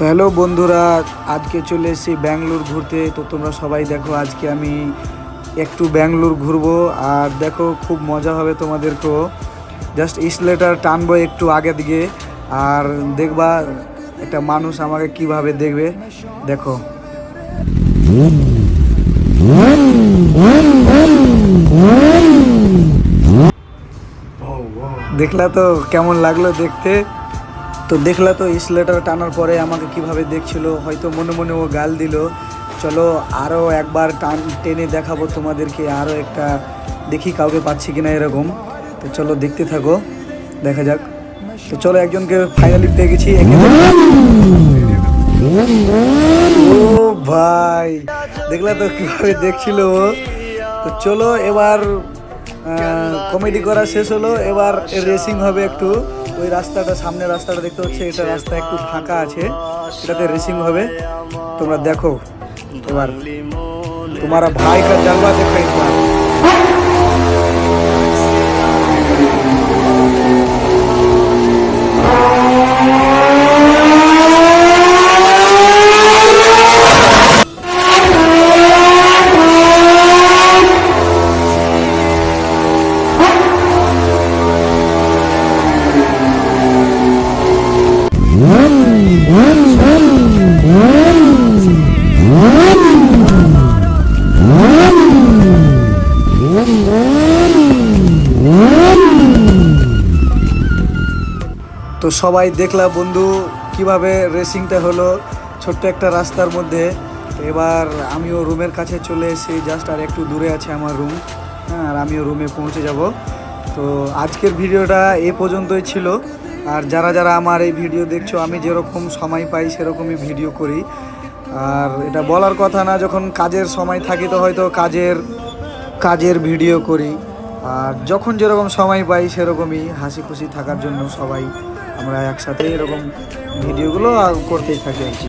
তো হ্যালো বন্ধুরা, আজকে চলে এসেছি ব্যাঙ্গালোর ঘুরতে। তো তোমরা সবাই দেখো, আজকে আমি একটু ব্যাঙ্গালোর ঘুরবো। আর দেখো, খুব মজা হবে তোমাদেরকেও। জাস্ট স্লেটার টানবো একটু আগে দিকে, আর দেখবা একটা মানুষ আমাকে কিভাবে দেখবে। দেখো, দেখলা তো কেমন লাগলো দেখতে? তো দেখলা তো স্লেটার টানার পরে আমাকে কিভাবে দেখছিল। হয়তো মনে মনে ও গাল দিল। চলো আরও একবার টেনে দেখাবো তোমাদেরকে, আরও একটা দেখি কাউকে পাচ্ছি কিনা এরকম। তো চলো দেখতে থাকো, দেখা যাক। তো চলো, একজনকে ফাইনালি পেয়ে গেছি। ও ভাই, দেখলা তো কিভাবে দেখছিল ও। তো চলো এবার কমেডি করা শেষ হলো, এবার রেসিং হবে একটু। ওই রাস্তাটা, সামনে রাস্তাটা দেখতে হচ্ছে, এটা রাস্তা একটু ফাঁকা আছে, এটাতে রেসিং হবে। তোমরা দেখো এবার, তোমারা ভাই কা জালবা দেখো একবার। তো সবাই দেখলা বন্ধু কিভাবে রেসিংটা হলো ছোট্ট একটা রাস্তার মধ্যে। তো এবার আমিও রুমের কাছে চলে এসেছি, জাস্ট আর একটু দূরে আছে আমার রুম। হ্যাঁ, আর আমিও রুমে পৌঁছে যাব। তো আজকের ভিডিওটা এ পর্যন্তই ছিল। আর যারা যারা আমার এই ভিডিও দেখছো, আমি যেরকম সময় পাই সেরকমই ভিডিও করি। আর এটা বলার কথা না, যখন কাজের সময় থাকি তো হয়তো কাজের ভিডিও করি। আর যখন যেরকম সময় পাই সেরকমই হাসি খুশি থাকার জন্য সবাই আমরা একসাথে এরকম ভিডিওগুলো করতেই থাকি আর কি।